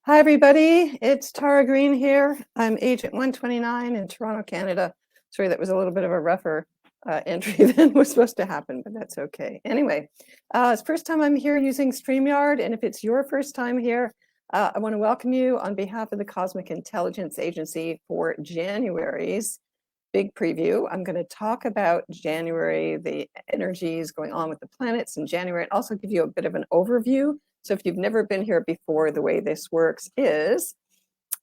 Hi, everybody. It's Tara Green here. I'm Agent 129 in Toronto, Canada. Sorry, that was a little bit of a rougher entry than was supposed to happen, but that's okay. Anyway, it's the first time I'm here using StreamYard, and if it's your first time here, I want to welcome you on behalf of the Cosmic Intelligence Agency for January's big preview. I'm going to talk about January, the energies going on with the planets in January, and also give you a bit of an overview. So if you've never been here before, the way this works is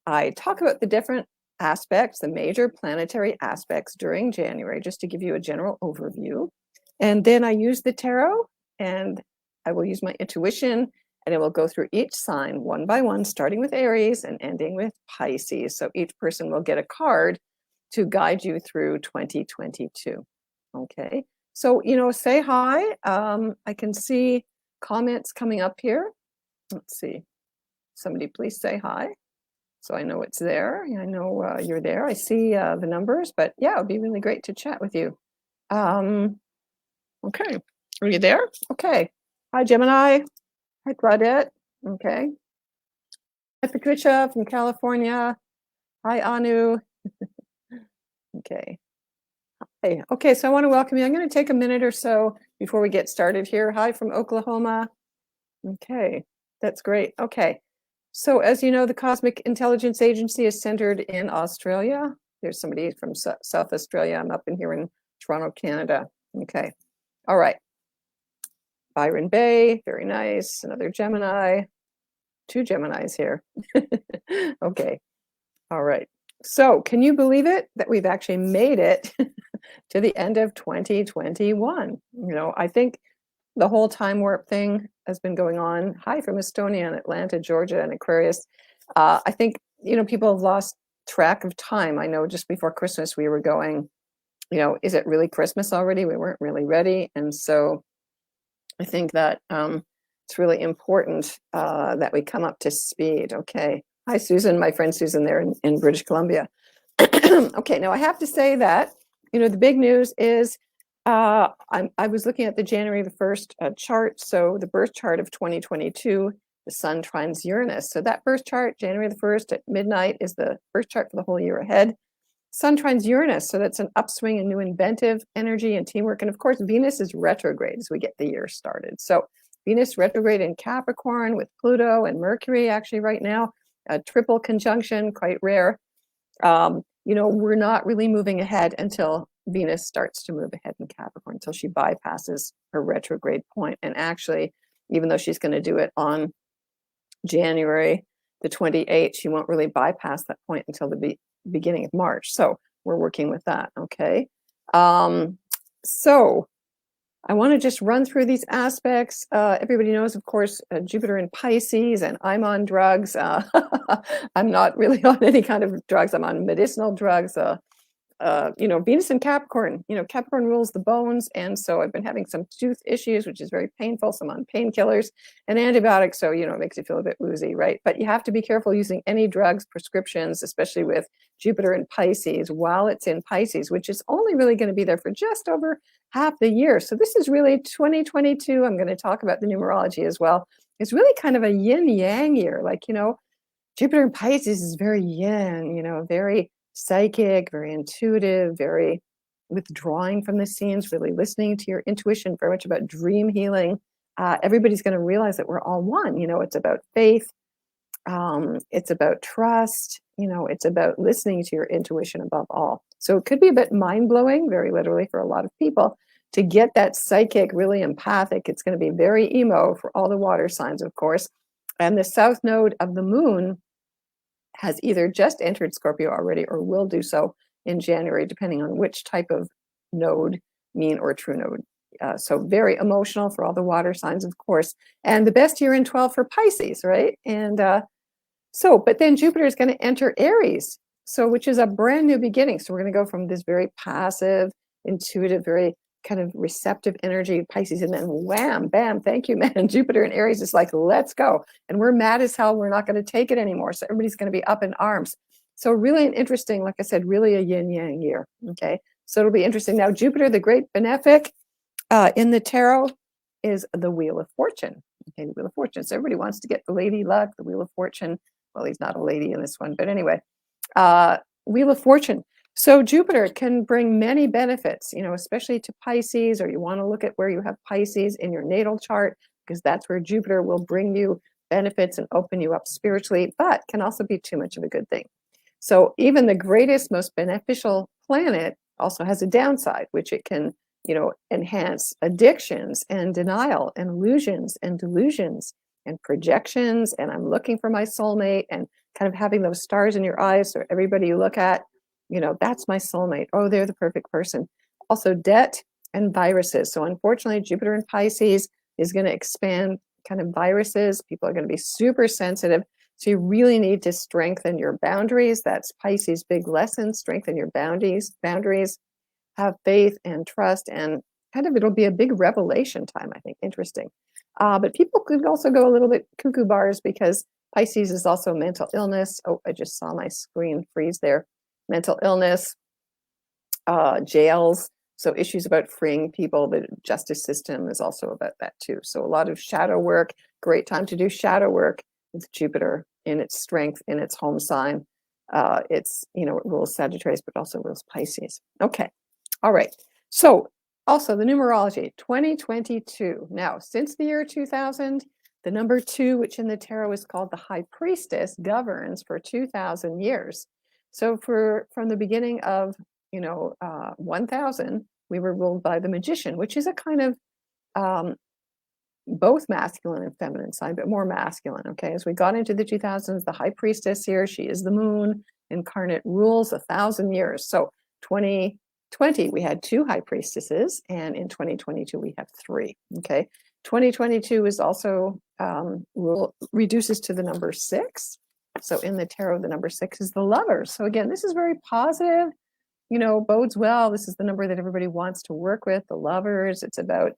I talk about the different aspects, the major planetary aspects during January, just to give you a general overview. And then I use the tarot, and I will use my intuition, and it will go through each sign one by one, starting with Aries and ending with Pisces. So each person will get a card to guide you through 2022. Okay, so, say hi. I can see comments coming up here. Let's see. Somebody please say hi. So I know it's there. I know you're there. I see the numbers, but yeah, it would be really great to chat with you. Okay, are you there? Okay. Hi, Gemini. Hi, Claudette. Okay. Hi, Patricia from California. Hi, Anu. Okay. Hey, okay, so I want to welcome you. I'm going to take a minute or so before we get started here. Hi from Oklahoma. Okay, that's great. Okay, so as you know, the Cosmic Intelligence Agency is centered in Australia. There's somebody from South Australia. I'm up in here in Toronto, Canada. Okay, all right. Byron Bay, very nice. Another Gemini. Two Geminis here. Okay, all right. So can you believe it that we've actually made it to the end of 2021? I think the whole time warp thing has been going on. Hi from Estonia and Atlanta, Georgia, and Aquarius. I think, people have lost track of time. I know just before Christmas, we were going, is it really Christmas already? We weren't really ready. And so I think that it's really important that we come up to speed. Okay. Hi, Susan, my friend Susan there in British Columbia. Okay, now I have to say that, the big news is I was looking at the January the 1st chart. So the birth chart of 2022, the sun trines Uranus. So that birth chart, January the 1st at midnight, is the birth chart for the whole year ahead. Sun trines Uranus. So that's an upswing in new inventive energy and teamwork. And of course, Venus is retrograde as we get the year started. So Venus retrograde in Capricorn with Pluto and Mercury actually right now, a triple conjunction, quite rare. We're not really moving ahead until Venus starts to move ahead in Capricorn, until she bypasses her retrograde point. And actually, even though she's going to do it on January the 28th, she won't really bypass that point until the beginning of March. So we're working with that. Okay. So I want to just run through these aspects. Everybody knows, of course, Jupiter in Pisces, and I'm on drugs. I'm not really on any kind of drugs. I'm on medicinal drugs. Venus in Capricorn, Capricorn rules the bones. And so I've been having some tooth issues, which is very painful. So I'm on painkillers and antibiotics. So, it makes you feel a bit woozy, right? But you have to be careful using any drugs, prescriptions, especially with Jupiter in Pisces while it's in Pisces, which is only really going to be there for just over half the year. So this is really 2022. I'm going to talk about the numerology as well. It's really kind of a yin yang year. Jupiter in Pisces is very yin, very psychic, very intuitive, very withdrawing from the scenes, really listening to your intuition, very much about dream healing. Everybody's going to realize that we're all one. It's about faith. It's about trust. It's about listening to your intuition above all. So it could be a bit mind-blowing, very literally for a lot of people, to get that psychic, really empathic. It's going to be very emo for all the water signs, of course. And the south node of the moon has either just entered Scorpio already or will do so in January, depending on which type of node, mean or true node. So very emotional for all the water signs, of course. And the best year in 12 for Pisces, right? And but then Jupiter is going to enter Aries, which is a brand new beginning. So we're going to go from this very passive, intuitive, very kind of receptive energy of Pisces, and then wham, bam, thank you, man. Jupiter in Aries is like, let's go. And we're mad as hell. We're not going to take it anymore. So everybody's going to be up in arms. So really an interesting, like I said, really a yin yang year. Okay. So it'll be interesting. Now, Jupiter, the great benefic in the tarot, is the Wheel of Fortune. Okay, the Wheel of Fortune. So everybody wants to get the Lady Luck, the Wheel of Fortune. well, he's not a lady in this one, but anyway, Wheel of Fortune. So Jupiter can bring many benefits, especially to Pisces, or you want to look at where you have Pisces in your natal chart, because that's where Jupiter will bring you benefits and open you up spiritually, but can also be too much of a good thing. So even the greatest, most beneficial planet also has a downside, which it can, enhance addictions and denial and illusions and delusions and projections. And I'm looking for my soulmate, and kind of having those stars in your eyes. So everybody you look at, that's my soulmate. Oh, they're the perfect person. Also debt and viruses. So unfortunately, Jupiter in Pisces is going to expand kind of viruses. People are going to be super sensitive. So you really need to strengthen your boundaries. That's Pisces' big lesson. Strengthen your boundaries, have faith and trust, and kind of it'll be a big revelation time, I think. Interesting. But people could also go a little bit cuckoo bars, because Pisces is also mental illness. Oh, I just saw my screen freeze there. Mental illness, jails. So issues about freeing people. The justice system is also about that too. So a lot of shadow work. Great time to do shadow work with Jupiter in its strength, in its home sign. It rules Sagittarius, but also rules Pisces. Okay. All right. So also the numerology, 2022. Now, since the year 2000, the number 2, which in the tarot is called the High Priestess, governs for 2,000 years. So from the beginning of 1000, we were ruled by the Magician, which is a kind of both masculine and feminine sign, but more masculine. Okay, as we got into the 2000s, the High Priestess here, she is the moon incarnate, rules 1,000 years. So 2020 we had 2 High Priestesses, and in 2022 we have 3. Okay, 2022 is also reduces to the number 6. So in the tarot, the number 6 is the Lovers. So again, this is very positive, bodes well. This is the number that everybody wants to work with, the Lovers. It's about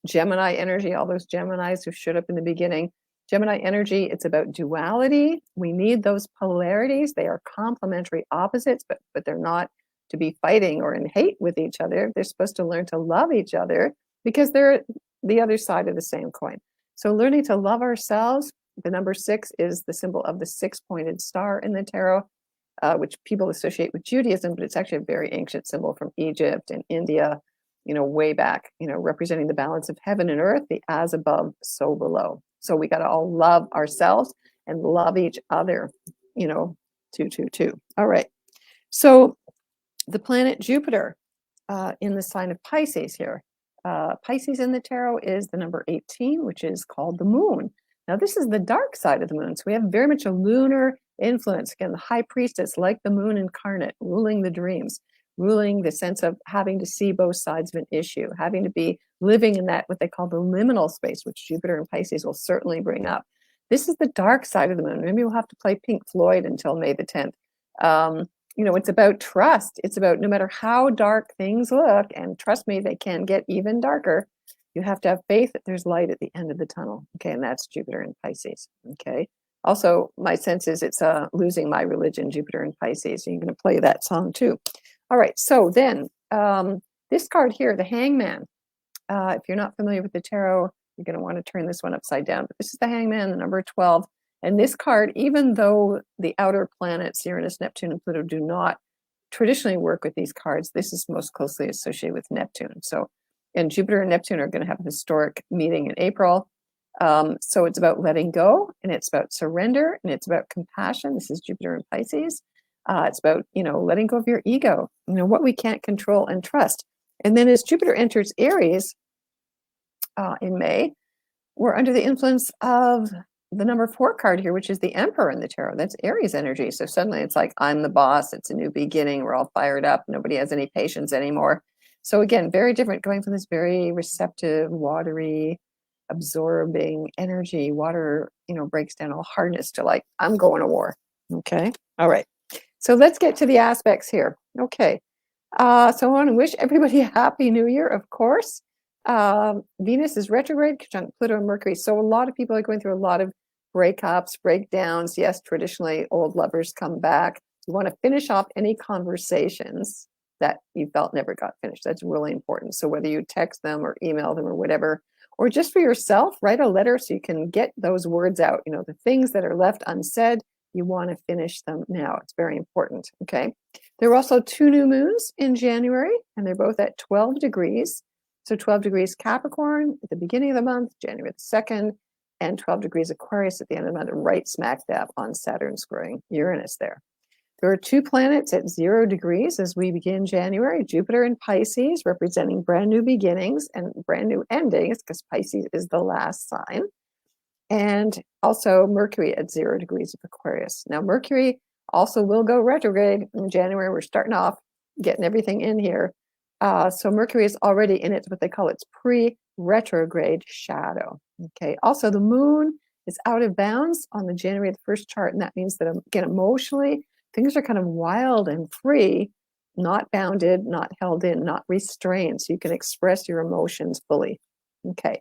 Gemini energy, all those Geminis who showed up in the beginning. Gemini energy, it's about duality. We need those polarities. They are complementary opposites, but they're not to be fighting or in hate with each other. They're supposed to learn to love each other, because they're the other side of the same coin. So learning to love ourselves. The number 6 is the symbol of the 6-pointed star in the tarot, which people associate with Judaism, but it's actually a very ancient symbol from Egypt and India, way back, representing the balance of heaven and earth, the as above, so below. So we got to all love ourselves and love each other, 222. All right. So the planet Jupiter in the sign of Pisces here. Pisces in the tarot is the number 18, which is called the moon. Now, this is the dark side of the moon. So we have very much a lunar influence. Again, the High Priestess, like the moon incarnate, ruling the dreams, ruling the sense of having to see both sides of an issue, having to be living in that, what they call the liminal space, which Jupiter and Pisces will certainly bring up. This is the dark side of the moon. Maybe we'll have to play Pink Floyd until May the 10th. It's about trust. It's about no matter how dark things look, and trust me, they can get even darker, you have to have faith that there's light at the end of the tunnel. Okay, and that's Jupiter and Pisces. Okay. Also, my sense is it's losing my religion, Jupiter and Pisces. You're going to play that song too. All right. So then this card here, the Hangman. If you're not familiar with the tarot, you're going to want to turn this one upside down. But this is the Hangman, the number 12. And this card, even though the outer planets, Uranus, Neptune, and Pluto, do not traditionally work with these cards, this is most closely associated with Neptune. So, and Jupiter and Neptune are going to have a historic meeting in April. So it's about letting go, and it's about surrender, and it's about compassion. This is Jupiter and Pisces. It's about, letting go of your ego, what we can't control and trust. And then as Jupiter enters Aries in May, we're under the influence of the number 4 card here, which is the Emperor in the tarot. That's Aries energy. So suddenly it's like, I'm the boss. It's a new beginning. We're all fired up. Nobody has any patience anymore. So again, very different, going from this very receptive, watery, absorbing energy. Water, breaks down all hardness to like, I'm going to war. Okay. All right. So let's get to the aspects here. Okay. So I want to wish everybody a happy new year, of course. Venus is retrograde, conjunct Pluto and Mercury. So a lot of people are going through a lot of breakups, breakdowns. Yes, traditionally old lovers come back. You want to finish off any conversations that you felt never got finished. That's really important. So whether you text them or email them or whatever, or just for yourself, write a letter so you can get those words out. The things that are left unsaid, You want to finish them now. It's very important, okay? There are also 2 new moons in January, and they're both at 12 degrees. So 12 degrees Capricorn at the beginning of the month, January the 2nd, and 12 degrees Aquarius at the end of the month, right smack dab on Saturn squaring Uranus there. There are 2 planets at 0 degrees as we begin January, Jupiter in Pisces, representing brand new beginnings and brand new endings, because Pisces is the last sign. And also Mercury at 0 degrees of Aquarius. Now, Mercury also will go retrograde in January. We're starting off getting everything in here. So Mercury is already in its what they call its pre-retrograde shadow. Okay. Also, the moon is out of bounds on the January the 1st chart, and that means that, again, emotionally, things are kind of wild and free, not bounded, not held in, not restrained, so you can express your emotions fully. Okay.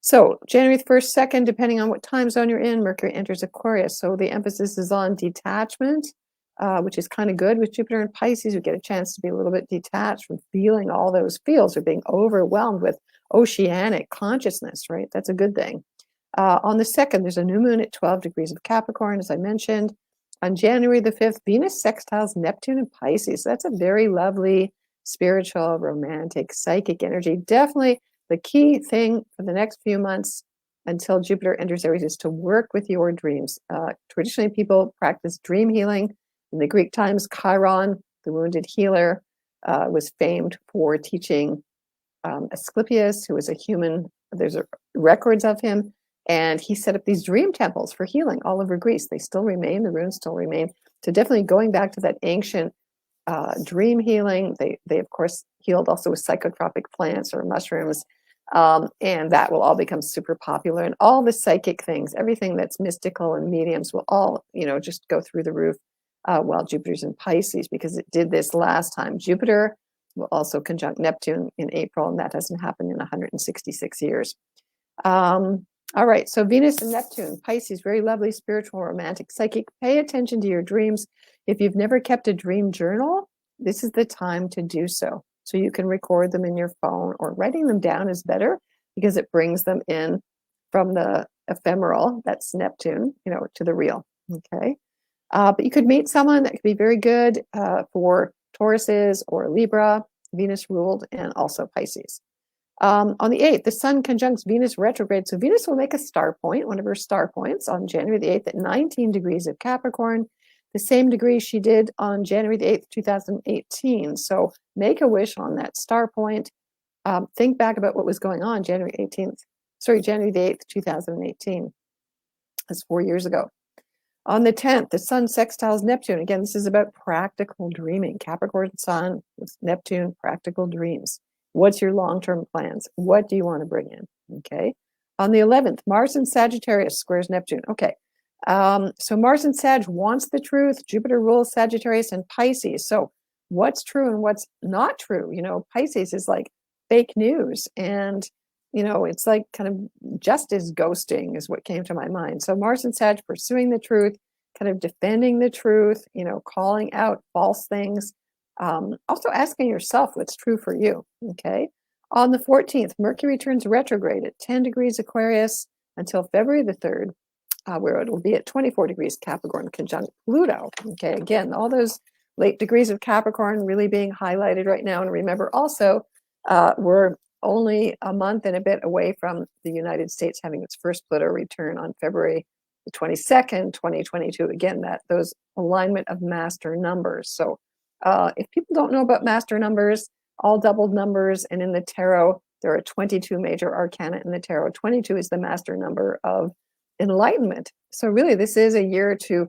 So January 1st, 2nd, depending on what time zone you're in, Mercury enters Aquarius. So the emphasis is on detachment, which is kind of good with Jupiter and Pisces. We get a chance to be a little bit detached from feeling all those feels or being overwhelmed with oceanic consciousness, right? That's a good thing. On the 2nd, there's a new moon at 12 degrees of Capricorn, as I mentioned. On January the 5th, Venus sextiles Neptune and Pisces. So that's a very lovely, spiritual, romantic, psychic energy. Definitely the key thing for the next few months until Jupiter enters Aries is to work with your dreams. Traditionally, people practice dream healing. In the Greek times, Chiron, the wounded healer, was famed for teaching Asclepius, who was a human. There's records of him. And he set up these dream temples for healing all over Greece. They still remain. The ruins still remain. So definitely going back to that ancient dream healing. They of course healed also with psychotropic plants or mushrooms, and that will all become super popular. And all the psychic things, everything that's mystical and mediums, will all just go through the roof while Jupiter's in Pisces, because it did this last time. Jupiter will also conjunct Neptune in April, and that hasn't happened in 166 years. All right, so Venus and Neptune, Pisces, very lovely, spiritual, romantic, psychic. Pay attention to your dreams. If you've never kept a dream journal, this is the time to do so. So you can record them in your phone, or writing them down is better because it brings them in from the ephemeral, that's Neptune, to the real, okay? But you could meet someone that could be very good for Tauruses or Libra, Venus ruled, and also Pisces. On the 8th, the Sun conjuncts Venus retrograde. So Venus will make a star point, one of her star points, on January the 8th at 19 degrees of Capricorn, the same degree she did on January the 8th, 2018. So make a wish on that star point. Think back about what was going on January the 8th, 2018. That's 4 years ago. On the 10th, the Sun sextiles Neptune. Again, this is about practical dreaming. Capricorn Sun with Neptune, practical dreams. What's your long-term plans? What do you want to bring in? Okay. On the 11th, Mars in Sagittarius squares Neptune. Okay. So Mars in Sag wants the truth. Jupiter rules Sagittarius and Pisces. So what's true and what's not true? Pisces is like fake news. And, it's like kind of justice ghosting is what came to my mind. So Mars and Sag pursuing the truth, kind of defending the truth, calling out false things. Also asking yourself what's true for you, okay? On the 14th, Mercury turns retrograde at 10 degrees Aquarius until February the 3rd, where it will be at 24 degrees Capricorn conjunct Pluto, okay? Again, all those late degrees of Capricorn really being highlighted right now. And remember also, we're only a month and a bit away from the United States having its first Pluto return on February the 22nd, 2022. Again, those alignment of master numbers. So if people don't know about master numbers, all doubled numbers, and in the tarot, there are 22 major arcana in the tarot. 22 is the master number of enlightenment. So really, this is a year to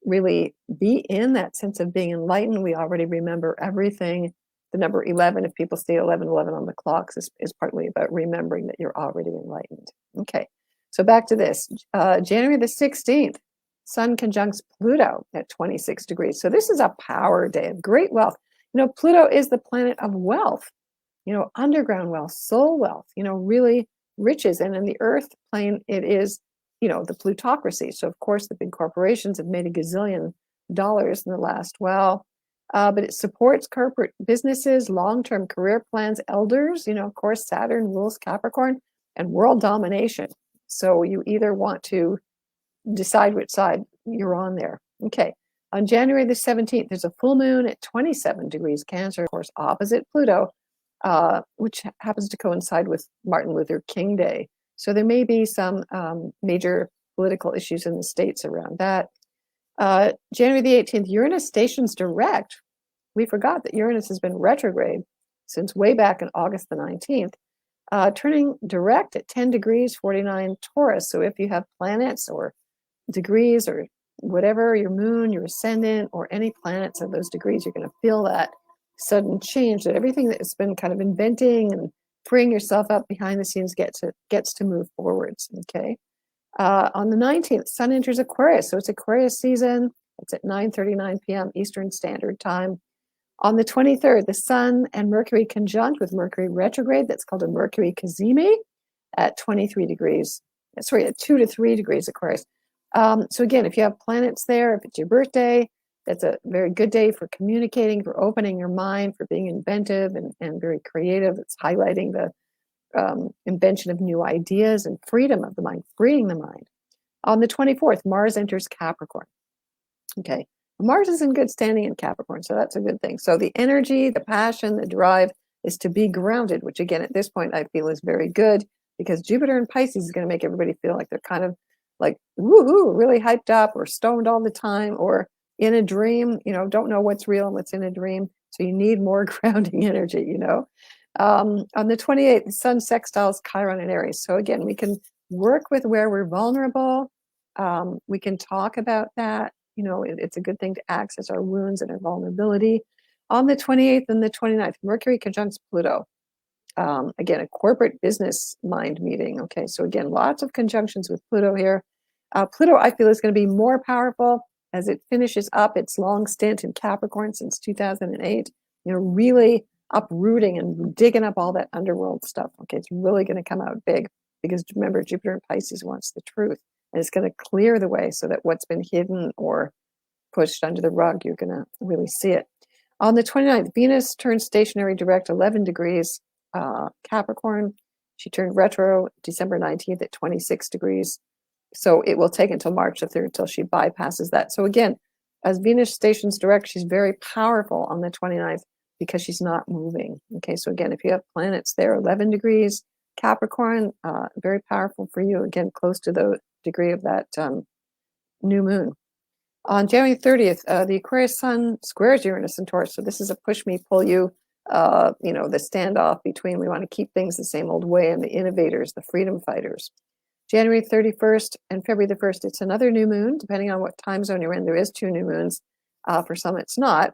really be in that sense of being enlightened. We already remember everything. The number 11, if people see 1111 on the clocks, is partly about remembering that you're already enlightened. Okay, so back to this. January the 16th, Sun conjuncts Pluto at 26 degrees. So this is a power day of great wealth. Pluto is the planet of wealth, underground wealth, soul wealth, really riches. And in the earth plane, it is, the plutocracy. So of course, the big corporations have made a gazillion dollars in the last while. But it supports corporate businesses, long-term career plans, elders, of course, Saturn rules Capricorn, and world domination. So you either want to decide which side you're on there. Okay. On January the 17th, there's a full moon at 27 degrees Cancer, of course, opposite Pluto, which happens to coincide with Martin Luther King Day. So there may be some major political issues in the States around that. January the 18th, Uranus stations direct. We forgot that Uranus has been retrograde since way back in August the 19th, turning direct at 10 degrees 49 Taurus. So if you have planets or degrees or whatever, your moon, your ascendant, or any planets of those degrees, you're going to feel that sudden change, that everything that's been kind of inventing and freeing yourself up behind the scenes gets to move forwards. Okay. On the 19th, Sun enters Aquarius. So it's Aquarius season. It's at 9:39 p.m. Eastern Standard Time. On the 23rd, the Sun and Mercury conjunct with Mercury retrograde. That's called a Mercury cazimi at 23 degrees. Sorry, at 2 to 3 degrees Aquarius. So again, if you have planets there, if it's your birthday, that's a very good day for communicating, for opening your mind, for being inventive and very creative. It's highlighting the invention of new ideas and freedom of the mind, freeing the mind. On the 24th, Mars enters Capricorn. Okay. Mars is in good standing in Capricorn, so that's a good thing. So the energy, the passion, the drive is to be grounded, which again, at this point, I feel is very good because Jupiter in Pisces is going to make everybody feel like they're kind of like, woohoo, really hyped up or stoned all the time or in a dream, don't know what's real and what's in a dream. So you need more grounding energy, On the 28th, the Sun sextiles Chiron and Aries. So again, we can work with where we're vulnerable. We can talk about that. It's a good thing to access our wounds and our vulnerability. On the 28th and the 29th, Mercury conjuncts Pluto. Again, a corporate business mind meeting. Okay, so again, lots of conjunctions with Pluto here. Pluto, I feel, is going to be more powerful as it finishes up its long stint in Capricorn since 2008. Really uprooting and digging up all that underworld stuff. Okay, it's really going to come out big because remember, Jupiter in Pisces wants the truth. And it's going to clear the way so that what's been hidden or pushed under the rug, you're going to really see it. On the 29th, Venus turns stationary direct 11 degrees Capricorn. She turned retro December 19th at 26 degrees. So it will take until March the 3rd until she bypasses that. So again, as Venus stations direct, she's very powerful on the 29th because she's not moving. Okay, so again, if you have planets there, 11 degrees Capricorn, very powerful for you. Again, close to the degree of that new moon. On January 30th, the Aquarius Sun squares Uranus and Taurus. So this is a push me, pull you, the standoff between we want to keep things the same old way and the innovators, the freedom fighters. January 31st and February the 1st, it's another new moon, depending on what time zone you're in. There is 2 new moons. For some, it's not.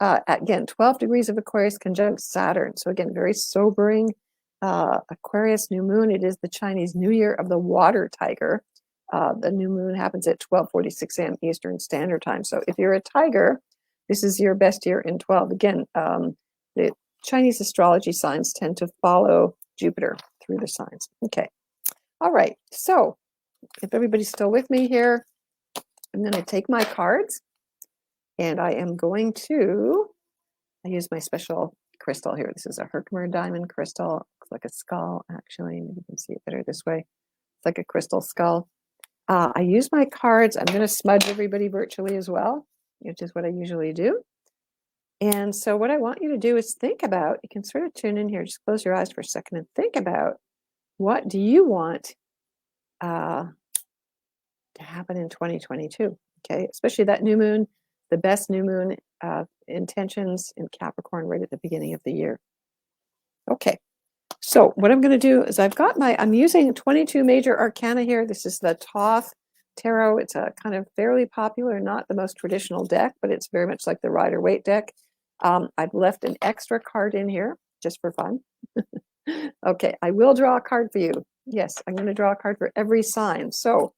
Again, 12 degrees of Aquarius conjunct Saturn. So again, very sobering Aquarius new moon. It is the Chinese New Year of the water tiger. The new moon happens at 12:46 a.m. Eastern Standard Time. So if you're a tiger, this is your best year in 12. Again, the Chinese astrology signs tend to follow Jupiter through the signs. Okay. All right. So if everybody's still with me here, I'm going to take my cards and I am going to, I use my special crystal here. This is a Herkimer diamond crystal. Looks like a skull, actually. Maybe you can see it better this way. It's like a crystal skull. I use my cards. I'm going to smudge everybody virtually as well, which is what I usually do. And so what I want you to do is think about, you can sort of tune in here, just close your eyes for a second and think about what do you want to happen in 2022, okay? Especially that new moon, the best new moon intentions in Capricorn right at the beginning of the year. Okay. So what I'm going to do is I'm using 22 major arcana here. This is the Thoth Tarot. It's a kind of fairly popular, not the most traditional deck, but it's very much like the Rider-Waite deck. I've left an extra card in here just for fun. Okay, I will draw a card for you. Yes, I'm going to draw a card for every sign. So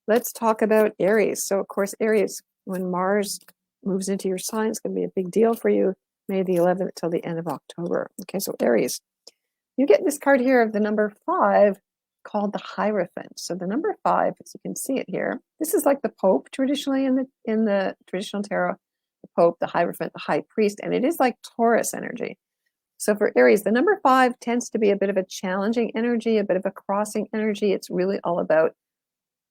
let's talk about Aries. So of course, Aries, when Mars moves into your sign, it's going to be a big deal for you, May the 11th till the end of October. Okay, so Aries. You get this card here of the number 5 called the Hierophant. So the number 5, as you can see it here, this is like the Pope traditionally in the traditional tarot. The Pope, the Hierophant, the High Priest, and it is like Taurus energy. So for Aries, the number 5 tends to be a bit of a challenging energy, a bit of a crossing energy. It's really all about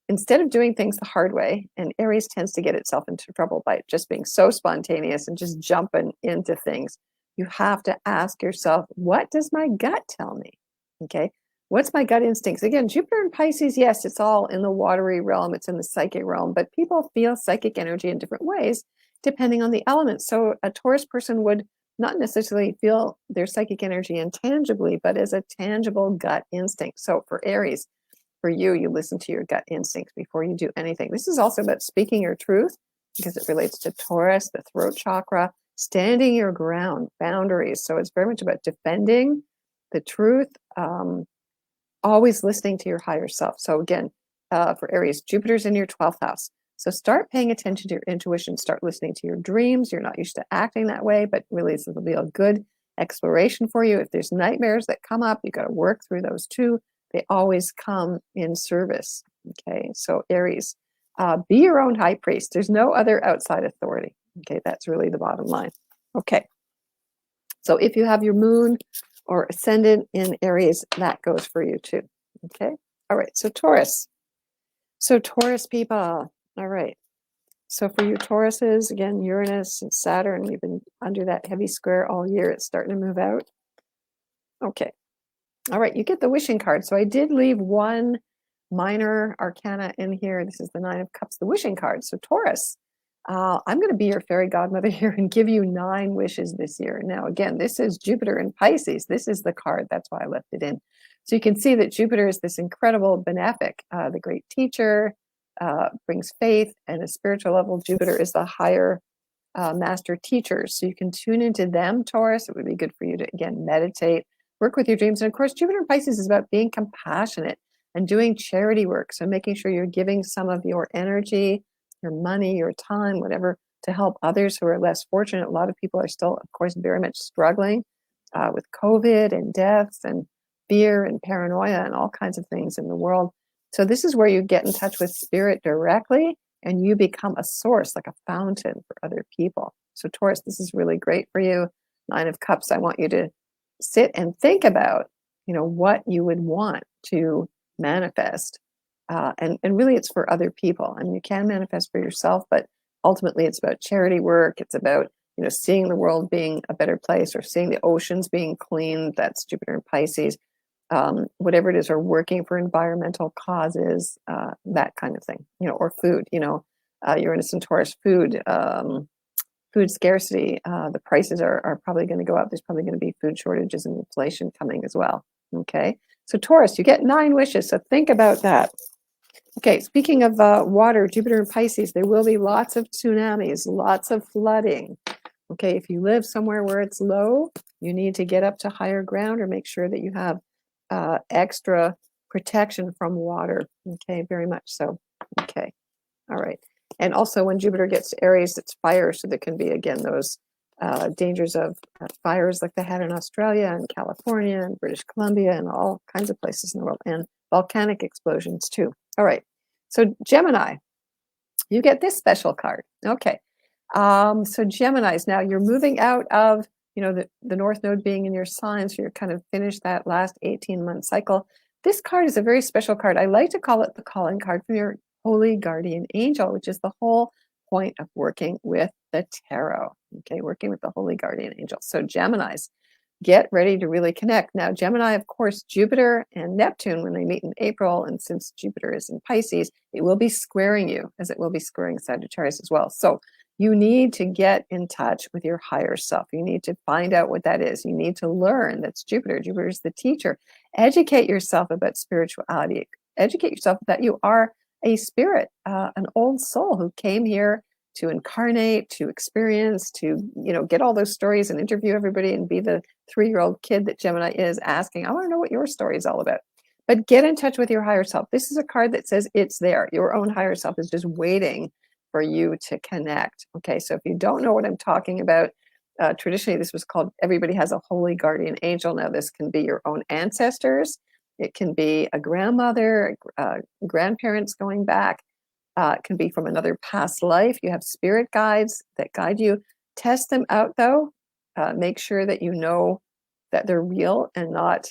instead of doing things the hard way, and Aries tends to get itself into trouble by just being so spontaneous and just jumping into things, you have to ask yourself, what does my gut tell me? Okay. What's my gut instincts? Again, Jupiter and Pisces, yes, it's all in the watery realm, it's in the psychic realm, but people feel psychic energy in different ways depending on the element. So a Taurus person would not necessarily feel their psychic energy intangibly, but as a tangible gut instinct. So for Aries, for you, you listen to your gut instincts before you do anything. This is also about speaking your truth because it relates to Taurus, the throat chakra, standing your ground, boundaries. So it's very much about defending the truth, always listening to your higher self. So again, for Aries, Jupiter's in your 12th house. So start paying attention to your intuition, start listening to your dreams. You're not used to acting that way, but really this will be a good exploration for you. If there's nightmares that come up, you got to work through those too. They always come in service. Okay, so Aries, be your own high priest. There's no other outside authority. Okay, that's really the bottom line. Okay, so if you have your moon or ascendant in Aries, that goes for you too. Okay, all right, so Taurus. So Taurus people, all right. So for you Tauruses, again, Uranus and Saturn, we've been under that heavy square all year. It's starting to move out. Okay. All right, you get the wishing card. So I did leave one minor arcana in here. This is the Nine of Cups, the wishing card. So Taurus, I'm going to be your fairy godmother here and give you 9 wishes this year. Now, again, this is Jupiter in Pisces. This is the card. That's why I left it in. So you can see that Jupiter is this incredible benefic, the great teacher, brings faith and a spiritual level. Jupiter is the higher master teachers. So you can tune into them, Taurus. It would be good for you to, again, meditate, work with your dreams. And of course, Jupiter in Pisces is about being compassionate and doing charity work. So making sure you're giving some of your energy, your money, your time, whatever, to help others who are less fortunate. A lot of people are still, of course, very much struggling with COVID and deaths and fear and paranoia and all kinds of things in the world. So this is where you get in touch with spirit directly and you become a source, like a fountain for other people. So Taurus, this is really great for you. 9 of Cups, I want you to sit and think about, what you would want to manifest. And really it's for other people. I mean, you can manifest for yourself, but ultimately it's about charity work. It's about, seeing the world being a better place or seeing the oceans being cleaned. That's Jupiter and Pisces. Whatever it is, or working for environmental causes, that kind of thing, or food, Uranus and Taurus, food scarcity, the prices are probably going to go up. There's probably going to be food shortages and inflation coming as well. Okay, so Taurus, you get 9 wishes, so think about that. Okay, speaking of water, Jupiter and Pisces, there will be lots of tsunamis, lots of flooding. Okay, if you live somewhere where it's low, you need to get up to higher ground or make sure that you have extra protection from water. Okay, very much so. Okay, all right. And also when Jupiter gets to Aries, it's fire. So there can be, again, those dangers of fires like they had in Australia and California and British Columbia and all kinds of places in the world, and volcanic explosions too. All right. So Gemini, you get this special card. Okay. So Geminis, now you're moving out of, the North Node being in your sign, so you're kind of finished that last 18-month cycle. This card is a very special card. I like to call it the calling card from your holy guardian angel, which is the whole point of working with the tarot. Okay, working with the holy guardian angel. So Geminis, get ready to really connect. Now, Gemini, of course, Jupiter and Neptune, when they meet in April, and since Jupiter is in Pisces, it will be squaring you, as it will be squaring Sagittarius as well. So you need to get in touch with your higher self. You need to find out what that is. You need to learn. That's Jupiter. Jupiter is the teacher. Educate yourself about spirituality. Educate yourself that you are a spirit, an old soul who came here to incarnate, to experience, to, get all those stories and interview everybody and be the 3-year-old kid that Gemini is asking, I want to know what your story is all about. But get in touch with your higher self. This is a card that says it's there. Your own higher self is just waiting for you to connect. Okay, so if you don't know what I'm talking about, traditionally this was called, everybody has a holy guardian angel. Now this can be your own ancestors. It can be a grandmother, grandparents going back. It can be from another past life. You have spirit guides that guide you. Test them out though. Make sure that you know that they're real and not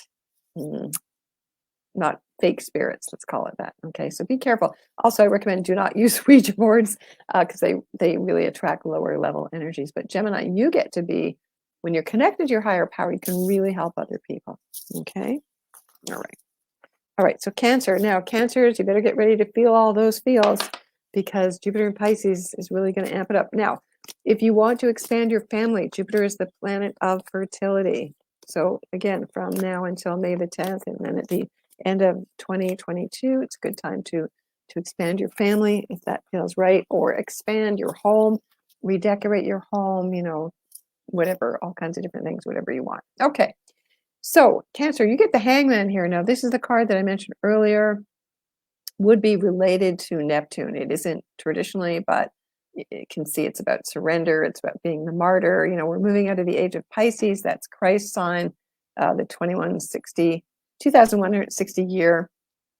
fake spirits, let's call it that. Okay, so be careful. Also, I recommend do not use Ouija boards because they really attract lower level energies. But Gemini, you get to be, when you're connected to your higher power, you can really help other people. Okay, all right. All right, so Cancer. Now, Cancers, you better get ready to feel all those feels because Jupiter in Pisces is really going to amp it up. Now, if you want to expand your family, Jupiter is the planet of fertility. So again, from now until May the 10th, and then at the end of 2022, it's a good time to expand your family if that feels right, or expand your home, redecorate your home, you know, whatever, all kinds of different things, whatever you want. Okay. So, Cancer, you get the Hangman here. Now, this is the card that I mentioned earlier, would be related to Neptune. It isn't traditionally, but you can see it's about surrender. It's about being the martyr. You know, we're moving out of the age of Pisces. That's Christ's sign, the 2160 year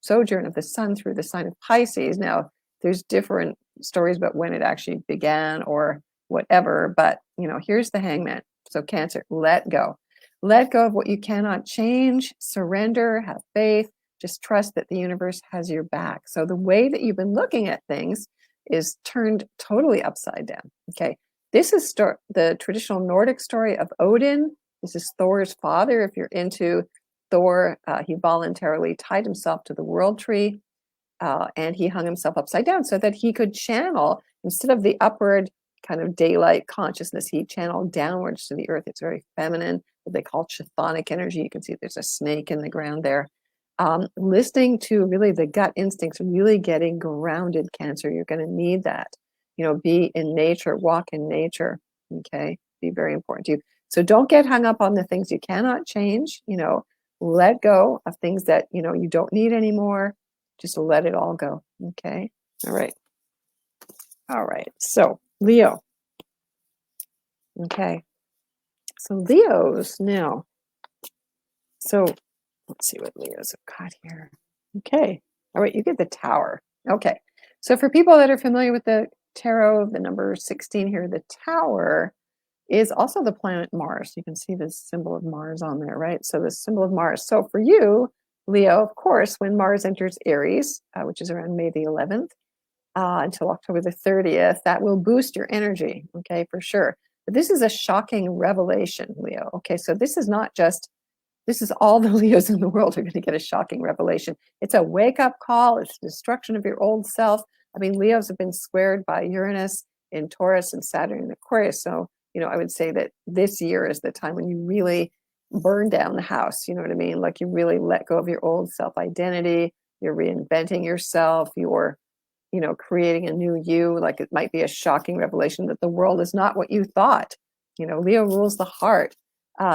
sojourn of the sun through the sign of Pisces. Now, there's different stories about when it actually began or whatever, but, you know, here's the Hangman. So, Cancer, let go. Let go of what you cannot change, surrender, have faith, just trust that the universe has your back. So the way that you've been looking at things is turned totally upside down. Okay. This is the traditional Nordic story of Odin. This is Thor's father. If you're into Thor, he voluntarily tied himself to the world tree and he hung himself upside down so that he could channel, instead of the upward kind of daylight consciousness, he channeled downwards to the earth. It's very feminine, what they call chthonic energy. You can see there's a snake in the ground there. Listening to really the gut instincts, really getting grounded, Cancer. You're going to need that. You know, be in nature, walk in nature. Okay, be very important to you. So don't get hung up on the things you cannot change. You know, let go of things that, you know, you don't need anymore. Just let it all go. Okay. All right. All right. So Leo. Okay. So Leos now. So let's see what Leos have got here. Okay. All right. You get the Tower. Okay. So for people that are familiar with the tarot, the number 16 here, the Tower is also the planet Mars. You can see the symbol of Mars on there, right? So the symbol of Mars. So for you, Leo, of course, when Mars enters Aries, which is around May the 11th, until October the 30th, that will boost your energy, okay, for sure. But this is a shocking revelation, Leo. Okay, so this is not just, this is all the Leos in the world are going to get a shocking revelation. It's a wake-up call. It's destruction of your old self. I mean, Leos have been squared by Uranus in Taurus and Saturn in Aquarius. So, you know, I would say that this year is the time when you really burn down the house. You know what I mean? Like you really let go of your old self-identity. You're reinventing yourself. You're, you know, creating a new you. Like it might be a shocking revelation that the world is not what you thought. You know, Leo rules the heart.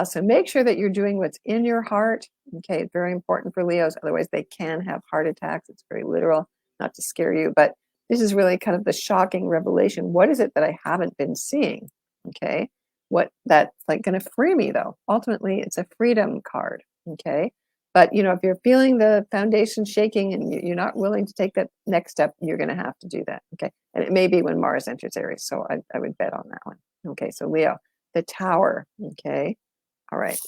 So make sure that you're doing what's in your heart. Okay, very important for Leos. Otherwise, they can have heart attacks. It's very literal, not to scare you. But this is really kind of the shocking revelation. What is it that I haven't been seeing? Okay, what that's like going to free me, though. Ultimately, it's a freedom card. Okay. But, you know, if you're feeling the foundation shaking and you're not willing to take that next step, you're going to have to do that. Okay. And it may be when Mars enters Aries. So I would bet on that one. Okay. So Leo, the Tower. Okay. All right.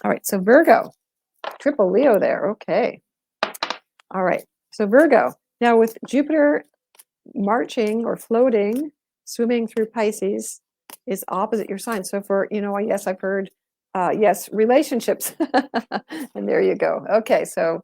All right. So Virgo, triple Leo there. Okay. All right. So Virgo. Now with Jupiter marching or floating, swimming through Pisces is opposite your sign. So for, you know, yes, I've heard yes, relationships. And there you go. Okay, so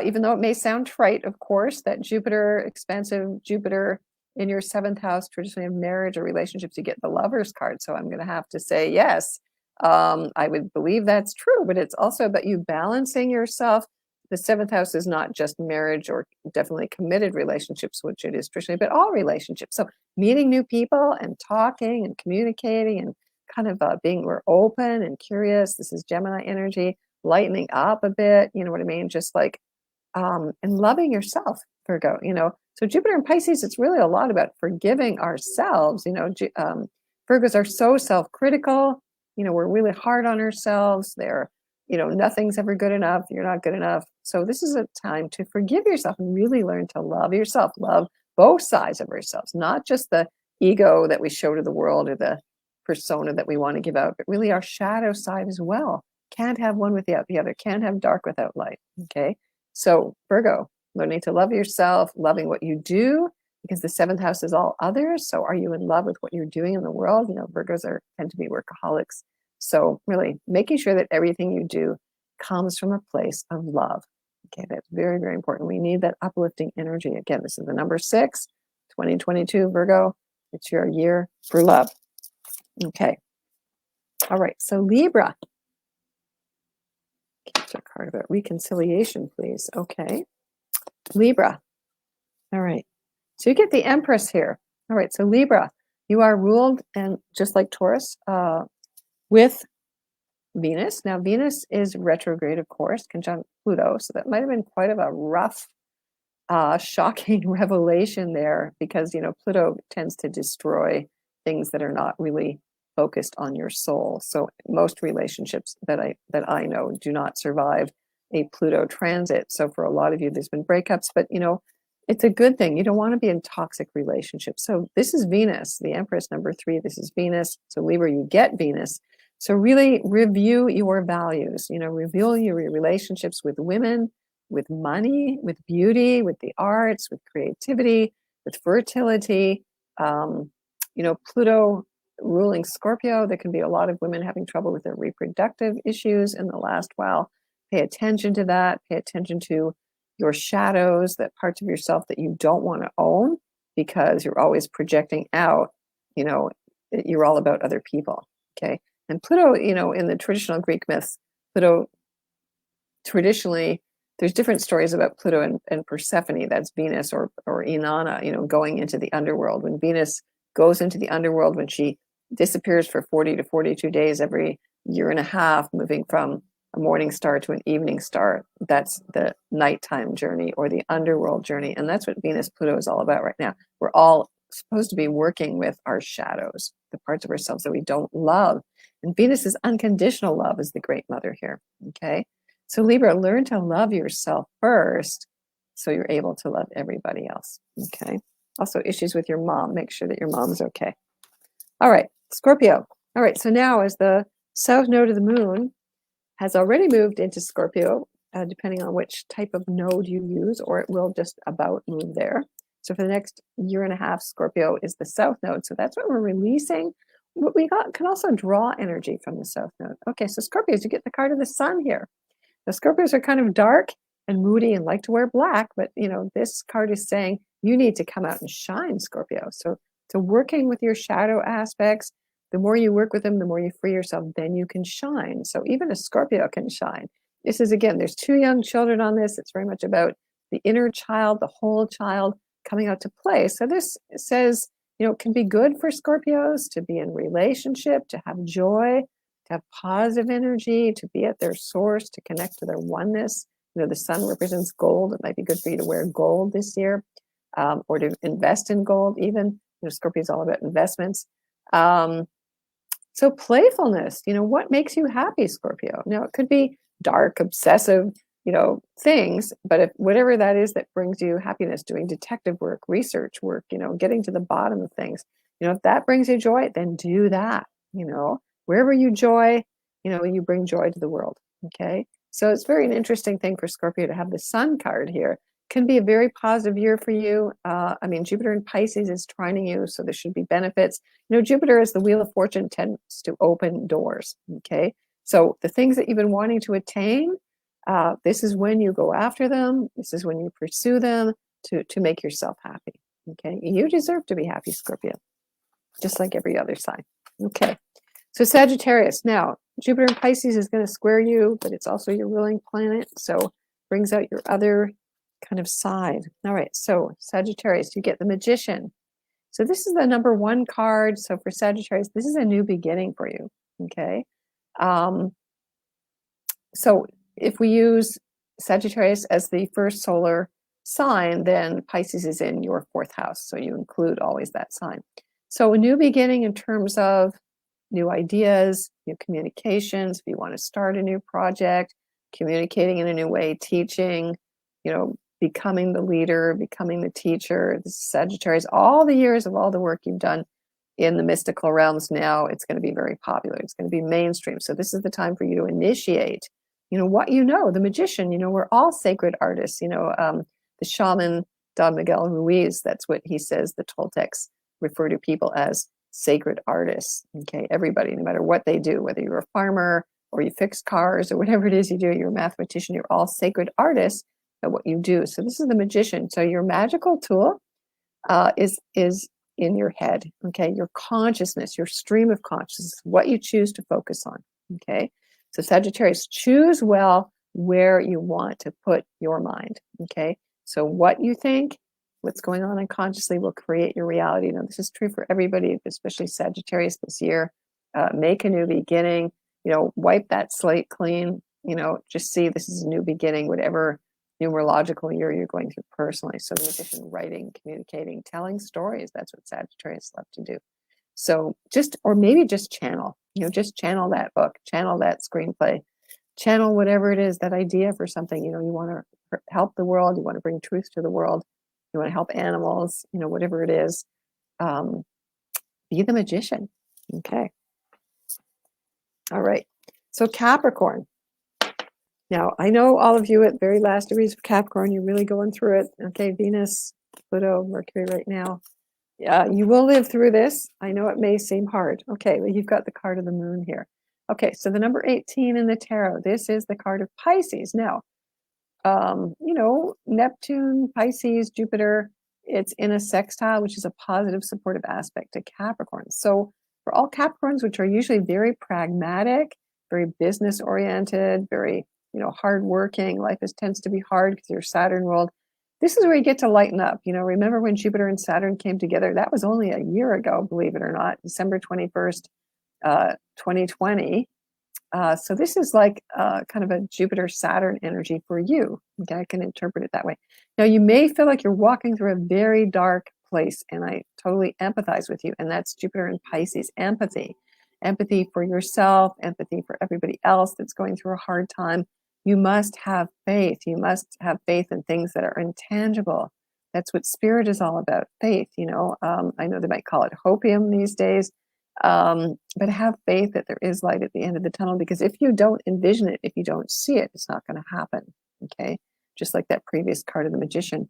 even though it may sound trite, of course, that Jupiter, expansive Jupiter in your 7th house, traditionally of marriage or relationships, you get the Lover's card. So I'm going to have to say yes. I would believe that's true, but it's also about you balancing yourself. The 7th house is not just marriage or definitely committed relationships, which it is traditionally, but all relationships. So meeting new people and talking and communicating and kind of being more open and curious. This is Gemini energy, lightening up a bit. You know what I mean? Just like, and loving yourself, Virgo, you know. So Jupiter and Pisces, it's really a lot about forgiving ourselves. You know, Virgos are so self-critical. You know, we're really hard on ourselves. They're, you know, nothing's ever good enough. You're not good enough. So this is a time to forgive yourself and really learn to love yourself, love both sides of ourselves, not just the ego that we show to the world or the persona that we want to give out, but really our shadow side as well. Can't have one without the other. Can't have dark without light. Okay. So Virgo, learning to love yourself, loving what you do, because the 7th house is all others. So are you in love with what you're doing in the world? You know, Virgos tend to be workaholics. So really making sure that everything you do comes from a place of love. Okay, that's very, very important. We need that uplifting energy. Again, this is the number 6, 2022, Virgo. It's your year for love. Okay. All right. So Libra. Get a card about reconciliation, please. Okay. Libra. All right. So you get the Empress here. All right. So Libra, you are ruled, and just like Taurus, with Venus. Now, Venus is retrograde, of course, conjunct Pluto. So that might have been quite of a rough, shocking revelation there, because, you know, Pluto tends to destroy things that are not really focused on your soul. So most relationships that I know do not survive a Pluto transit. So for a lot of you, there's been breakups, but, you know, it's a good thing. You don't want to be in toxic relationships. So this is Venus, the Empress, number 3. This is Venus. So Libra, you get Venus. So really review your values, you know, review your relationships with women, with money, with beauty, with the arts, with creativity, with fertility. You know, Pluto ruling Scorpio, there can be a lot of women having trouble with their reproductive issues in the last while. Pay attention to that. Pay attention to your shadows, that parts of yourself that you don't want to own, because you're always projecting out, you know, you're all about other people. Okay. And Pluto, you know, in the traditional Greek myths, Pluto, traditionally, there's different stories about Pluto and Persephone, that's Venus, or Inanna, you know, going into the underworld. When Venus goes into the underworld, when she disappears for 40 to 42 days every year and a half, moving from a morning star to an evening star, that's the nighttime journey, or the underworld journey. And that's what Venus Pluto is all about right now. We're all supposed to be working with our shadows, the parts of ourselves that we don't love. And Venus is unconditional love, is the great mother here. Okay. So Libra, learn to love yourself first, so you're able to love everybody else. Okay. Also, issues with your mom, make sure that your mom's okay. All right, Scorpio. All right, so now as the south node of the moon has already moved into Scorpio, depending on which type of node you use, or it will just about move there. So for the next year and a half, Scorpio is the south node. So that's what we're releasing. What we can also draw energy from the south node. Okay, so Scorpios, you get the card of the sun here. The Scorpios are kind of dark and moody and like to wear black, but, you know, this card is saying you need to come out and shine, Scorpio. So working with your shadow aspects, the more you work with them, the more you free yourself, then you can shine. So even a Scorpio can shine. This is, again, there's 2 young children on this. It's very much about the inner child, the whole child coming out to play. So this says, you know, it can be good for Scorpios to be in relationship, to have joy, to have positive energy, to be at their source, to connect to their oneness. You know, the sun represents gold. It might be good for you to wear gold this year, or to invest in gold even. You know, Scorpio is all about investments. So playfulness, you know, what makes you happy, Scorpio? Now, it could be dark, obsessive, you know, things, but if whatever that is that brings you happiness, doing detective work, research work, you know, getting to the bottom of things, you know, if that brings you joy, then do that. You know, wherever you joy, you know, you bring joy to the world. Okay. So it's very an interesting thing for Scorpio to have the sun card here. Can be a very positive year for you. I mean, Jupiter in Pisces is trining you, so there should be benefits. You know, Jupiter as the wheel of fortune tends to open doors. Okay. So the things that you've been wanting to attain, this is when you go after them. This is when you pursue them to make yourself happy. Okay. You deserve to be happy, Scorpio, just like every other sign. Okay. So Sagittarius, now Jupiter in Pisces is going to square you, but it's also your ruling planet. So brings out your other kind of side. All right. So Sagittarius, you get the Magician. So this is the number 1 card. So for Sagittarius, this is a new beginning for you. Okay. So if we use Sagittarius as the first solar sign, then Pisces is in your 4th house. So you include always that sign. So a new beginning in terms of new ideas, new communications. If you want to start a new project, communicating in a new way, teaching, you know, becoming the leader, becoming the teacher, the Sagittarius, all the years of all the work you've done in the mystical realms now, it's going to be very popular. It's going to be mainstream. So this is the time for you to initiate, what you know, the magician, we're all sacred artists, the shaman, Don Miguel Ruiz, that's what he says the Toltecs refer to people as sacred artists. Okay, everybody, no matter what they do, whether you're a farmer or you fix cars or whatever it is you do, you're a mathematician, you're all sacred artists at what you do. So this is the magician. So your magical tool is in your head. Okay, your consciousness, your stream of consciousness, what you choose to focus on. Okay, so Sagittarius, choose well where you want to put your mind. Okay, so what you think, what's going on unconsciously will create your reality. Now, this is true for everybody, especially Sagittarius this year. Make a new beginning, wipe that slate clean, just see this is a new beginning, whatever numerological year you're going through personally. So the magician, writing, communicating, telling stories, that's what Sagittarius love to do. So or maybe just channel, just channel that book, channel that screenplay, channel whatever it is, that idea for something, you want to help the world, you want to bring truth to the world, you want to help animals, whatever it is, be the magician. Okay. All right. So Capricorn. Now, I know all of you at very last degrees of Capricorn, you're really going through it. Okay, Venus, Pluto, Mercury right now. Yeah, you will live through this. I know it may seem hard. Okay, well, you've got the card of the moon here. Okay, so the number 18 in the tarot, this is the card of Pisces. Now, Neptune, Pisces, Jupiter, it's in a sextile, which is a positive supportive aspect to Capricorn. So for all Capricorns, which are usually very pragmatic, very business oriented, very hardworking, life tends to be hard because you're Saturn ruled. This is where you get to lighten up. Remember when Jupiter and Saturn came together? That was only a year ago, believe it or not, December 21st, 2020. So this is like kind of a Jupiter-Saturn energy for you. Okay, I can interpret it that way. Now, you may feel like you're walking through a very dark place, and I totally empathize with you, and that's Jupiter and Pisces, empathy. Empathy for yourself, empathy for everybody else that's going through a hard time. You must have faith. You must have faith in things that are intangible. That's what spirit is all about, faith. I know they might call it hopium these days. But have faith that there is light at the end of the tunnel, because if you don't envision it, if you don't see it, it's not going to happen. Okay, just like that previous card of the magician.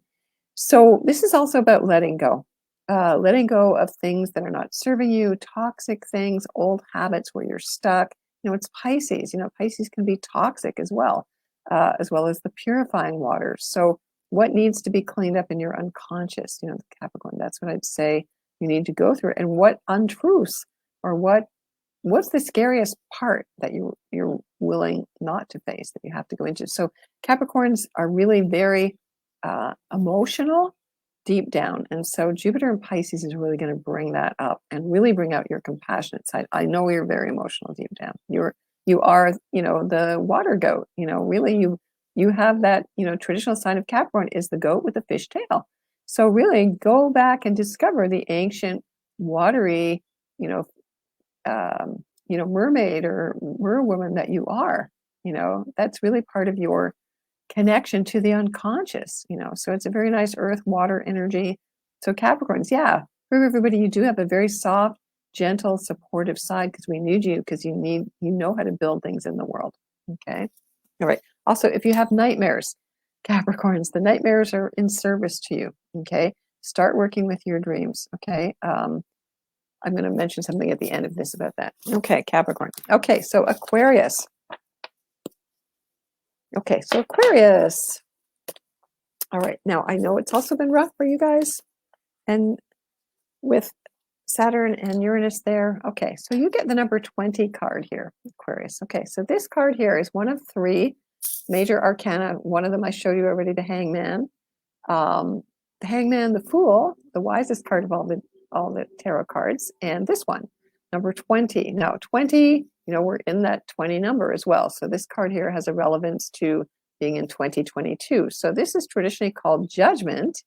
So this is also about letting go of things that are not serving you, toxic things, old habits where you're stuck. It's Pisces. Pisces can be toxic as well as the purifying waters. So what needs to be cleaned up in your unconscious? The Capricorn. That's what I'd say you need to go through, and what untruths or what's the scariest part that you're willing not to face, that you have to go into. So Capricorns are really very emotional deep down, and so Jupiter and Pisces is really going to bring that up and really bring out your compassionate side. I know you're very emotional deep down. You are the water goat. Really you have that traditional sign of Capricorn is the goat with the fish tail. So really go back and discover the ancient watery mermaid or merwoman that you are. That's really part of your connection to the unconscious. So it's a very nice earth water energy. So Capricorns, yeah, for everybody, you do have a very soft, gentle, supportive side, because we need you, because you know how to build things in the world. Okay, all right. Also, if you have nightmares, Capricorns, the nightmares are in service to you. Okay, start working with your dreams. Okay, I'm going to mention something at the end of this about that. Okay, Capricorn. Okay, so Aquarius. Okay, so Aquarius. All right, now I know it's also been rough for you guys, and with Saturn and Uranus there. Okay, so you get the number 20 card here, Aquarius. Okay, so this card here is one of 3 major arcana. One of them I showed you already, the Hangman. The Hangman, the Fool, the wisest card of all the tarot cards, and this one, number 20. Now 20, we're in that 20 number as well. So this card here has a relevance to being in 2022. So this is traditionally called Judgment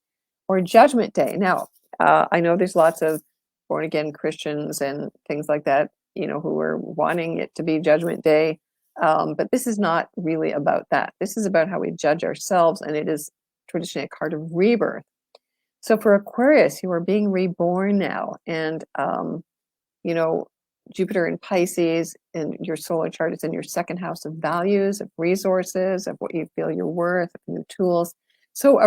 or Judgment Day. Now, I know there's lots of born again Christians and things like that, who are wanting it to be Judgment Day. But this is not really about that. This is about how we judge ourselves, and it is traditionally a card of rebirth. So for Aquarius, you are being reborn now. And, you know, Jupiter in Pisces in your solar chart is in your second house of values, of resources, of what you feel you're worth, of new tools. So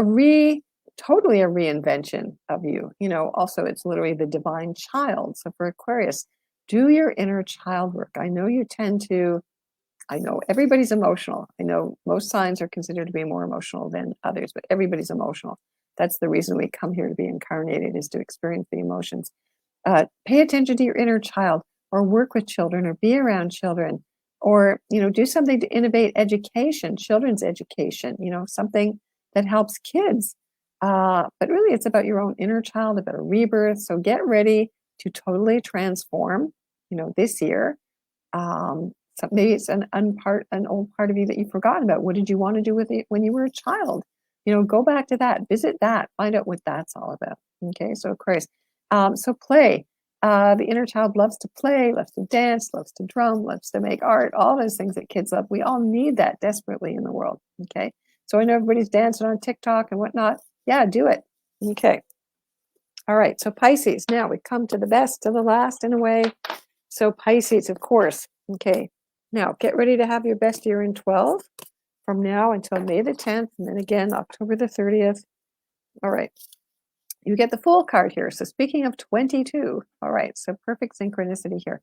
totally a reinvention of you. You know, also it's literally the divine child. So for Aquarius, do your inner child work. I know you tend to, I know everybody's emotional. I know most signs are considered to be more emotional than others, but everybody's emotional. That's the reason we come here to be incarnated, is to experience the emotions. Pay attention to your inner child, or work with children, or be around children, or, you know, do something to innovate education, children's education, you know, something that helps kids. But really, it's about your own inner child, about a rebirth. So get ready to totally transform, you know, this year. So maybe it's an old part of you that you've forgotten about. What did you want to do with it when you were a child? You know, go back to that, visit that, find out what that's all about. Okay, so Aquarius. So play. The inner child loves to play, loves to dance, loves to drum, loves to make art, all those things that kids love. We all need that desperately in the world. Okay, so I know everybody's dancing on TikTok and whatnot. Yeah, do it. Okay. All right, so Pisces. Now we come to the best of the last in a way. So Pisces, of course. Okay, now get ready to have your best year in 12 from now until May the 10th, and then again October the 30th. All right, you get the Fool card here. So speaking of 22, all right, so perfect synchronicity here.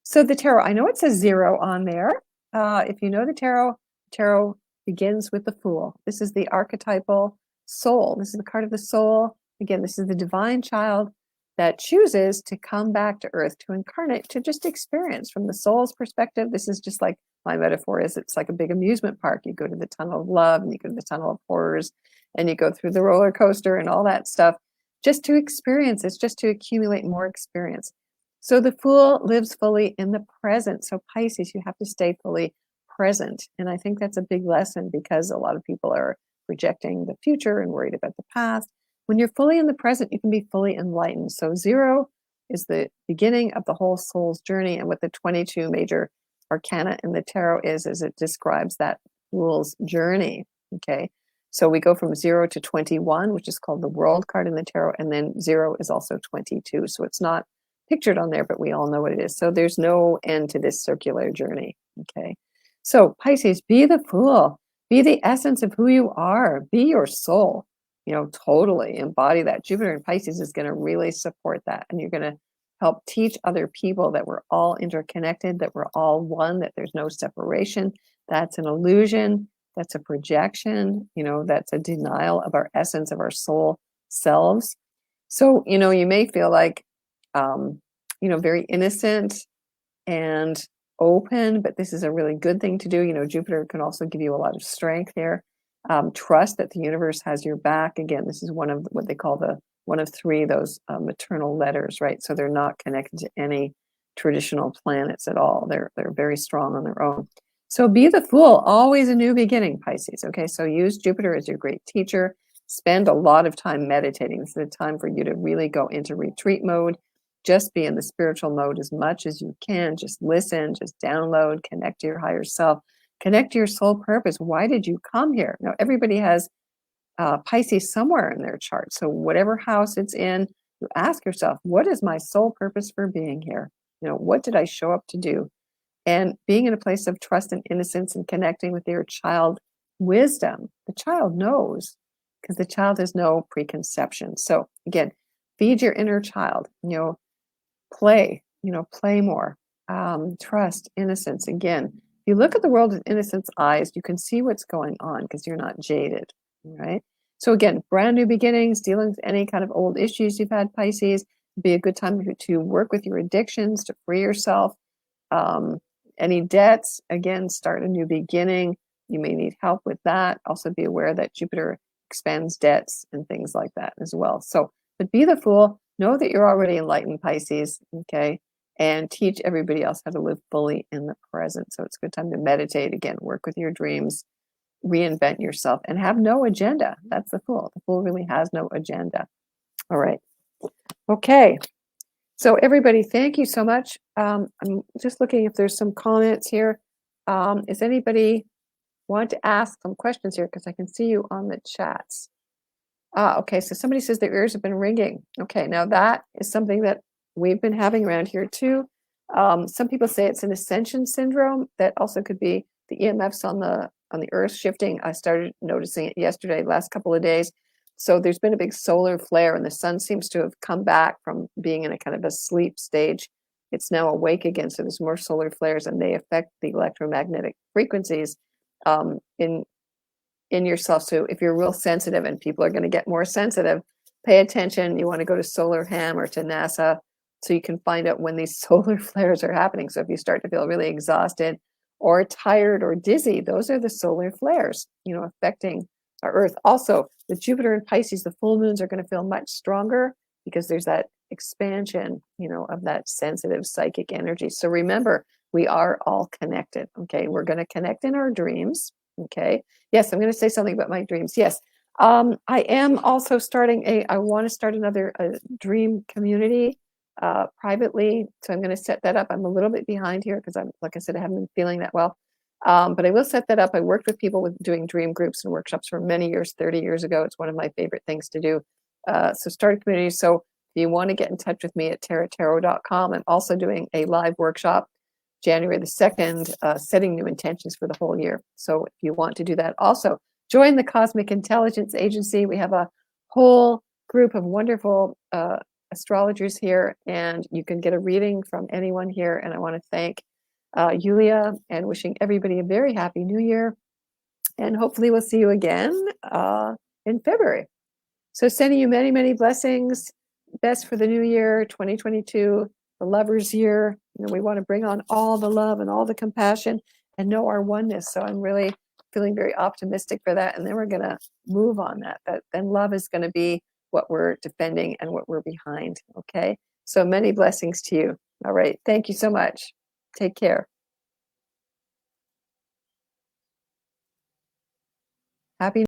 So the tarot, I know it says 0 on there. If you know the tarot begins with the Fool. This is the archetypal soul. This is the card of the soul. Again, this is the divine child that chooses to come back to earth, to incarnate, to just experience from the soul's perspective. This is just like my metaphor is, it's like a big amusement park. You go to the tunnel of love, and you go to the tunnel of horrors, and you go through the roller coaster and all that stuff just to experience. It's just to accumulate more experience. So the Fool lives fully in the present. So Pisces, you have to stay fully present. And I think that's a big lesson, because a lot of people are projecting the future and worried about the past. When you're fully in the present, you can be fully enlightened. So 0 is the beginning of the whole soul's journey. And what the 22 major arcana in the tarot is it describes that Fool's journey. Okay. So we go from 0 to 21, which is called the World card in the tarot. And then 0 is also 22. So it's not pictured on there, but we all know what it is. So there's no end to this circular journey. Okay. So Pisces, be the Fool. Be the essence of who you are. Be your soul. You know, totally embody that. Jupiter in Pisces is going to really support that. And you're going to help teach other people that we're all interconnected, that we're all one, that there's no separation. That's an illusion. That's a projection. You know, that's a denial of our essence, of our soul selves. So, you know, you may feel like, you know, very innocent and open, but this is a really good thing to do. You know, Jupiter can also give you a lot of strength here. Trust that the universe has your back. Again, this is one of what they call one of 3 those maternal letters, right? So they're not connected to any traditional planets at all. They're very strong on their own. So be the Fool, always a new beginning, Pisces. Okay, so use Jupiter as your great teacher. Spend a lot of time meditating. This is a time for you to really go into retreat mode. Just be in the spiritual mode as much as you can. Just listen, just download, connect to your higher self. Connect to your soul purpose. Why did you come here? Now, everybody has Pisces somewhere in their chart. So whatever house it's in, you ask yourself, what is my soul purpose for being here? You know, what did I show up to do? And being in a place of trust and innocence and connecting with your child wisdom. The child knows, because the child has no preconception. So again, feed your inner child, you know, play more, trust, innocence. Again, if you look at the world with innocence eyes, you can see what's going on because you're not jaded, right? So again, brand new beginnings, dealing with any kind of old issues you've had, Pisces, be a good time to work with your addictions, to free yourself. Any debts, again, start a new beginning. You may need help with that. Also be aware that Jupiter expands debts and things like that as well. So, but be the Fool. Know that you're already enlightened, Pisces, okay? And teach everybody else how to live fully in the present. So it's a good time to meditate, again, work with your dreams, reinvent yourself, and have no agenda. That's the Fool. The Fool really has no agenda. All right. Okay. So everybody, thank you so much. I'm just looking if there's some comments here. Is anybody want to ask some questions here? Because I can see you on the chats. Okay, so somebody says their ears have been ringing. Okay, now that is something that we've been having around here too. Some people say it's an ascension syndrome. That also could be the EMFs on the earth shifting. I started noticing it yesterday, last couple of days. So there's been a big solar flare, and the sun seems to have come back from being in a kind of a sleep stage. It's now awake again, so there's more solar flares, and they affect the electromagnetic frequencies in yourself. So if you're real sensitive, and people are going to get more sensitive, pay attention. You want to go to Solar Ham or to NASA so you can find out when these solar flares are happening. So if you start to feel really exhausted or tired or dizzy, those are the solar flares, affecting our Earth. Also, with Jupiter and Pisces, the full moons are going to feel much stronger because there's that expansion, of that sensitive psychic energy. So remember, we are all connected. Okay, we're going to connect in our dreams. Okay. Yes, I'm going to say something about my dreams. Yes. I am also I want to start another dream community privately. So I'm going to set that up. I'm a little bit behind here because like I said, I haven't been feeling that well. But I will set that up. I worked with people with doing dream groups and workshops for many years, 30 years ago. It's one of my favorite things to do. So start a community. So if you want to get in touch with me at tarot.com, I'm also doing a live workshop January the 2nd, setting new intentions for the whole year. So if you want to do that, also join the Cosmic Intelligence Agency. We have a whole group of wonderful astrologers here, and you can get a reading from anyone here. And I want to thank Yulia, and wishing everybody a very happy new year. And hopefully we'll see you again in February. So sending you many, many blessings. Best for the new year, 2022, the lover's year. We want to bring on all the love and all the compassion and know our oneness. So I'm really feeling very optimistic for that. And then we're going to move on that. Then love is going to be what we're defending and what we're behind. Okay. So many blessings to you. All right. Thank you so much. Take care. Happy